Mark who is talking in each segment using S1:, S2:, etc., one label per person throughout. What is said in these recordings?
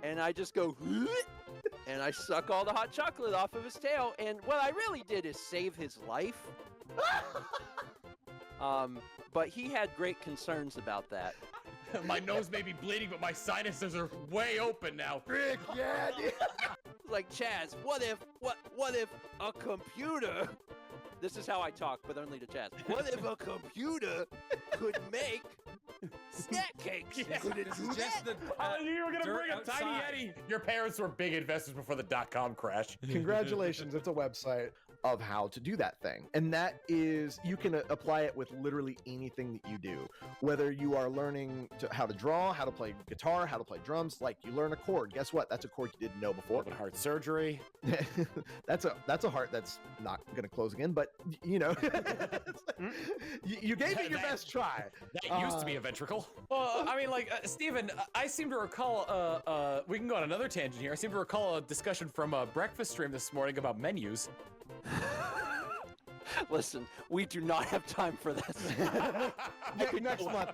S1: and I just go, and I suck all the hot chocolate off of his tail. And what I really did is save his life. But he had great concerns about that.
S2: My nose may be bleeding, but my sinuses are way open now.
S3: Rick, yeah, dude.
S1: Like, Chaz, what if a computer, this is how I talk, but only to Chaz. What if a computer could make snack cakes?
S2: Yes.
S1: Could it
S4: This
S1: do
S4: is just
S1: that?
S4: the
S2: You were going to
S4: dirt
S2: bring a
S4: outside.
S2: tiny Yeti. Your parents were big investors before the dot-com crash.
S3: Congratulations, it's a website of how to do that thing. And that is, you can apply it with literally anything that you do. Whether you are learning how to draw, how to play guitar, how to play drums, like you learn a chord. Guess what? That's a chord you didn't know before.
S2: Open heart surgery.
S3: That's a heart that's not going to close again, but you know, you gave it your best try.
S2: That used to be a ventricle. Well, I mean, like, Steven, I seem to recall, we can go on another tangent here. I seem to recall a discussion from a breakfast stream this morning about menus.
S1: Listen, we do not have time for this.
S3: Next month.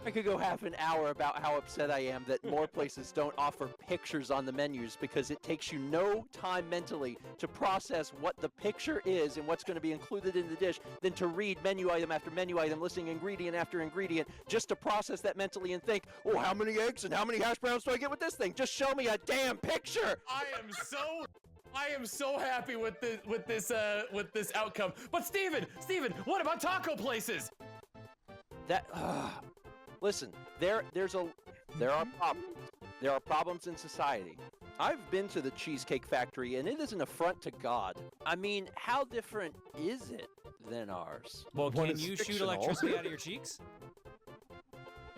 S1: I could go half an hour about how upset I am that more places don't offer pictures on the menus because it takes you no time mentally to process what the picture is and what's going to be included in the dish than to read menu item after menu item, listing ingredient after ingredient, just to process that mentally and think, oh, how many eggs and how many hash browns do I get with this thing? Just show me a damn picture.
S2: I am so happy with this outcome. But Steven, what about taco places?
S1: Listen, there are problems. There are problems in society. I've been to the Cheesecake Factory, and it is an affront to God. I mean, how different is it than ours?
S4: Well,
S3: One
S4: can
S3: is
S4: you shoot
S3: fictional.
S4: electricity out of your cheeks?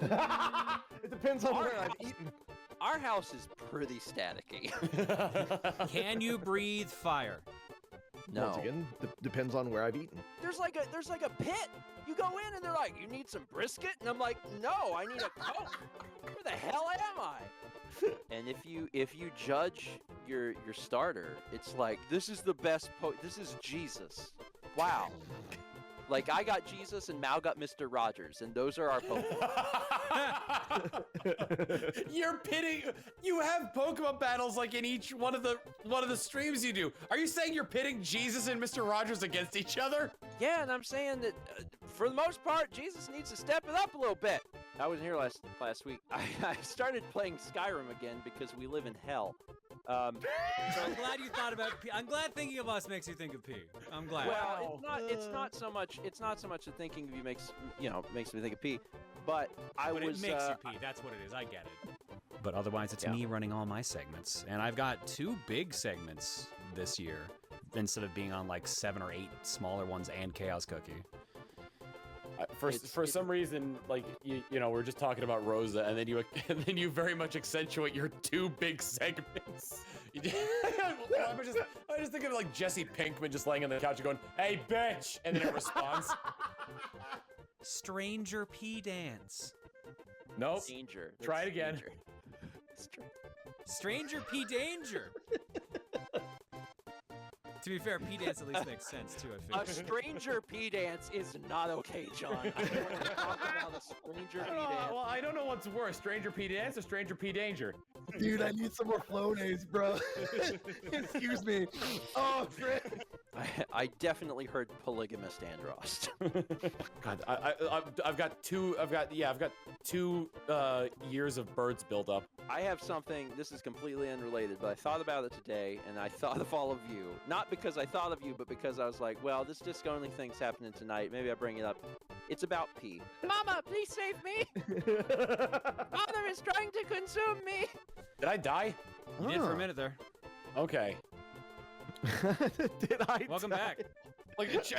S3: It depends on where I've eaten.
S1: Our house is pretty staticky.
S4: Can you breathe fire?
S1: No.
S3: Once again, depends on where I've eaten.
S1: There's like a pit. You go in and they're like, you need some brisket? And I'm like, no, I need a Coke. Where the hell am I? And if you judge your starter, it's like, this is the best this is Jesus. Wow. Like, I got Jesus and Mal got Mr. Rogers, and those are our Pokemon.
S2: You have Pokemon battles like in each one of the streams you do. Are you saying you're pitting Jesus and Mr. Rogers against each other?
S1: Yeah, and I'm saying that for the most part, Jesus needs to step it up a little bit. I wasn't here last week. I started playing Skyrim again because we live in hell.
S4: So I'm glad you thought about pee. I'm glad thinking of us makes you think of pee. I'm glad.
S1: Well, it's not so much the thinking of you makes me think of pee, but
S4: it makes you pee. That's what it is. I get it. But otherwise, it's me running all my segments, and I've got 2 big segments this year instead of being on like 7 or 8 smaller ones and Chaos Cookie.
S2: For some reason, like you know, we're just talking about Rosa, and then you very much accentuate your 2 big segments. I was just thinking of like Jesse Pinkman just laying on the couch and going, "Hey, bitch," and then it responds.
S4: Stranger pee dance.
S2: Nope.
S1: Danger.
S2: Try it again.
S1: Danger.
S4: Stranger pee danger. To be fair, pee dance at least makes sense too. I feel.
S1: A stranger pee dance is not okay, John. I don't want to talk about a stranger pee dance.
S2: Well, I don't know what's worse, stranger pee dance or stranger pee danger.
S3: Dude, I need some more Flonase, bro. Excuse me. Oh, frick.
S1: I definitely heard polygamist Androst.
S2: God, I've got 2 years of birds build up.
S1: I have something, this is completely unrelated, but I thought about it today, and I thought of all of you. Not because I thought of you, but because I was like, well, this disco-only thing's happening tonight. Maybe I bring it up. It's about pee. Mama, please save me! Father is trying to consume me!
S2: Did I die?
S4: You did for a minute there.
S2: Okay.
S3: Did I?
S4: Welcome back.
S2: Like chat's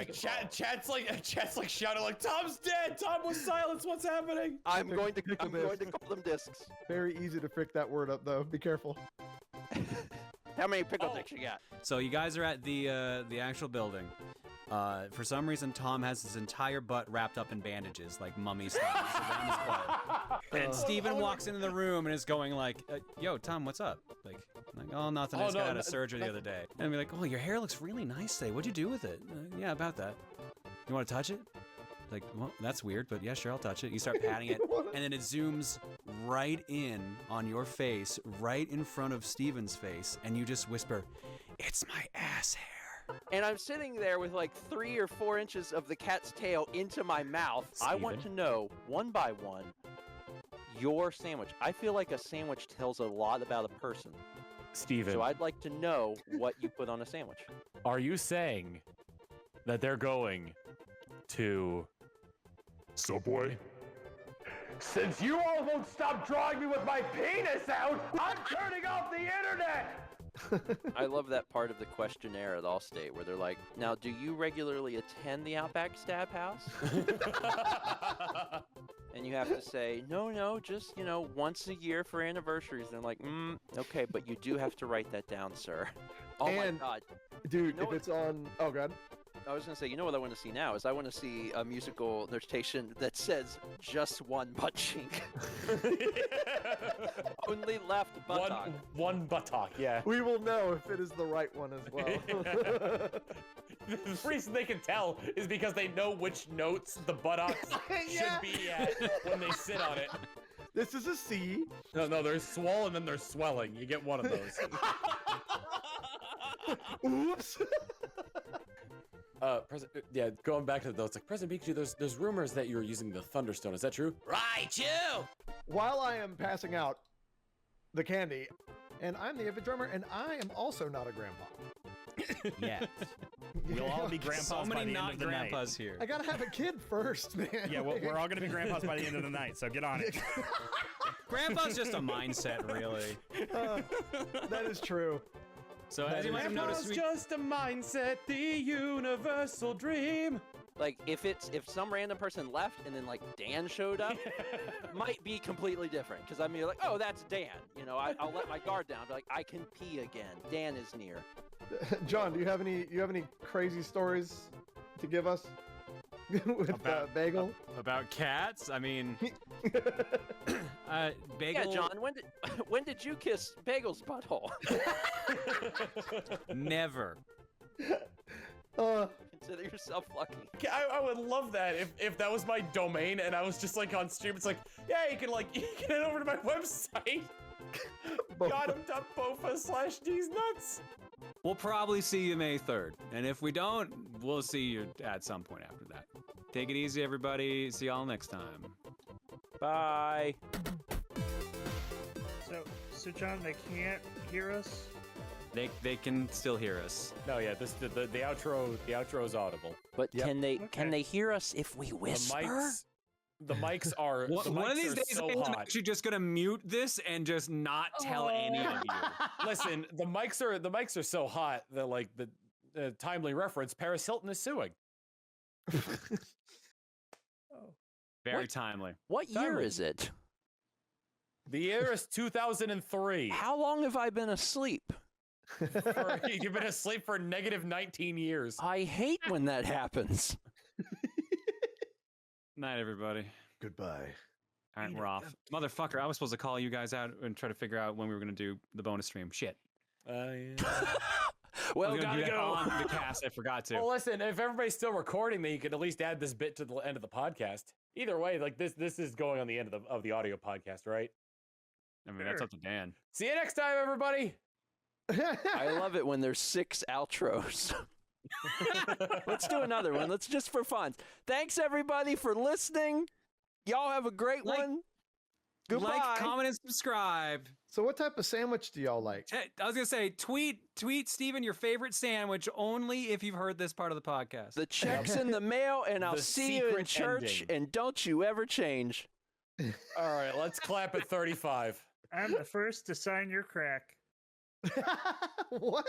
S2: like shouting like, Tom's dead. Tom was silenced. What's happening?
S1: I'm going to call them discs.
S3: Very easy to frick that word up, though. Be careful.
S1: How many pickle dicks you got?
S4: So you guys are at the actual building. For some reason, Tom has his entire butt wrapped up in bandages, like mummy style, around his butt. And Steven walks into the room and is going like, "Yo, Tom, what's up?" Like, "Oh, nothing. I just got out of surgery the other day." And I'm like, "Oh, your hair looks really nice today. What'd you do with it?" "Yeah, about that." "You want to touch it?" Like, well, that's weird, but yeah, sure, I'll touch it. You start patting it, and then it zooms right in on your face, right in front of Steven's face, and you just whisper, "It's my ass hair."
S1: And I'm sitting there with like 3 or 4 inches of the cat's tail into my mouth. I want to know, one by one, your sandwich. I feel like a sandwich tells a lot about a person.
S2: Steven,
S1: So I'd like to know what you put on a sandwich.
S2: are you saying that they're going to Subway? Since you all won't stop drawing me with my penis out, I'm turning off the internet!
S1: I love that part of the questionnaire at Allstate where they're like, now, do you regularly attend the Outback Stab House? And you have to say, no, just, once a year for anniversaries. And they're like, okay, but you do have to write that down, sir. Oh,
S3: And-
S1: my God.
S3: Dude,
S1: You know
S3: if it's on... Oh, God.
S1: I was going to say, what I want to see now is I want to see a musical notation that says just one butt cheek. Only left buttock.
S2: One buttock, yeah.
S3: We will know if it is the right one as well.
S2: The reason they can tell is because they know which notes the buttocks should be at when they sit on it.
S3: This is a C.
S2: No, there's swell and then there's swelling. You get one of those.
S3: Oops.
S2: Going back to those, like President Pikachu, there's rumors that you're using the Thunderstone. Is that true?
S1: Right, you!
S3: While I am passing out the candy, and I'm the avid drummer, and I am also not a grandpa.
S4: Yeah.
S5: We'll all be grandpas
S4: So
S5: by
S4: many
S5: the end
S4: not
S5: of the night.
S4: grandpas here.
S3: I gotta have a kid first, man.
S5: Yeah, we're all gonna be grandpas by the end of the night, so get on it.
S4: Grandpa's just a mindset, really.
S3: That is true.
S4: So as you might have noticed, we...
S2: just a mindset, the universal dream.
S1: Like, if some random person left and then, like, Dan showed up, might be completely different. Because I'm like, oh, that's Dan. I'll let my guard down. Be like, I can pee again. Dan is near.
S3: John, do you have any crazy stories to give us with Bagel?
S4: About cats? I mean, Bagel.
S1: Yeah, John. When did you kiss Bagel's butthole?
S4: Never.
S1: Consider yourself lucky.
S2: I would love that if that was my domain and I was just like on stream. It's like, yeah, you can head over to my website. Gotham.bofa/D's nuts.
S4: We'll probably see you May 3rd. And if we don't, we'll see you at some point after that. Take it easy, everybody. See y'all next time.
S1: Bye.
S6: So John, they can't hear us?
S4: They can still hear us.
S2: No, yeah, the outro is audible.
S1: But
S3: Yep.
S1: can they hear us if we whisper?
S2: The mics are
S4: One of these days,
S2: so
S4: I'm
S2: hot.
S4: actually just gonna mute this and just not tell any of you.
S2: Listen, the mics are so hot that like the timely reference, Paris Hilton is suing.
S4: Very
S1: What?
S4: timely.
S1: What year
S2: Timely.
S1: is it?
S2: The year is 2003.
S1: How long have I been asleep?
S2: You've been asleep for negative 19 years.
S1: I hate when that happens.
S4: Night, everybody.
S3: Goodbye.
S4: All right, we're off. Motherfucker, I was supposed to call you guys out and try to figure out when we were gonna do the bonus stream. Shit.
S2: Yeah.
S1: Well,
S4: I was gonna
S1: gotta
S4: do that
S1: go.
S4: on the cast. I forgot to.
S2: Well, listen, if everybody's still recording, then you could at least add this bit to the end of the podcast. Either way, like this is going on the end of the audio podcast, right?
S4: I mean, that's up to Dan.
S2: See you next time, everybody.
S1: I love it when there's 6 outros. Let's do another one. Let's just for fun. Thanks everybody for listening. Y'all have a great one. Goodbye.
S4: Like, comment, and subscribe.
S3: So what type of sandwich do y'all like?
S4: I was gonna say, tweet Steven your favorite sandwich only if you've heard this part of the podcast.
S1: The check's in the mail, and I'll
S2: The
S1: see you in
S2: secret
S1: church.
S2: ending.
S1: And don't you ever change.
S2: All right, let's clap at 35.
S6: I'm the first to sign your crack.
S3: What?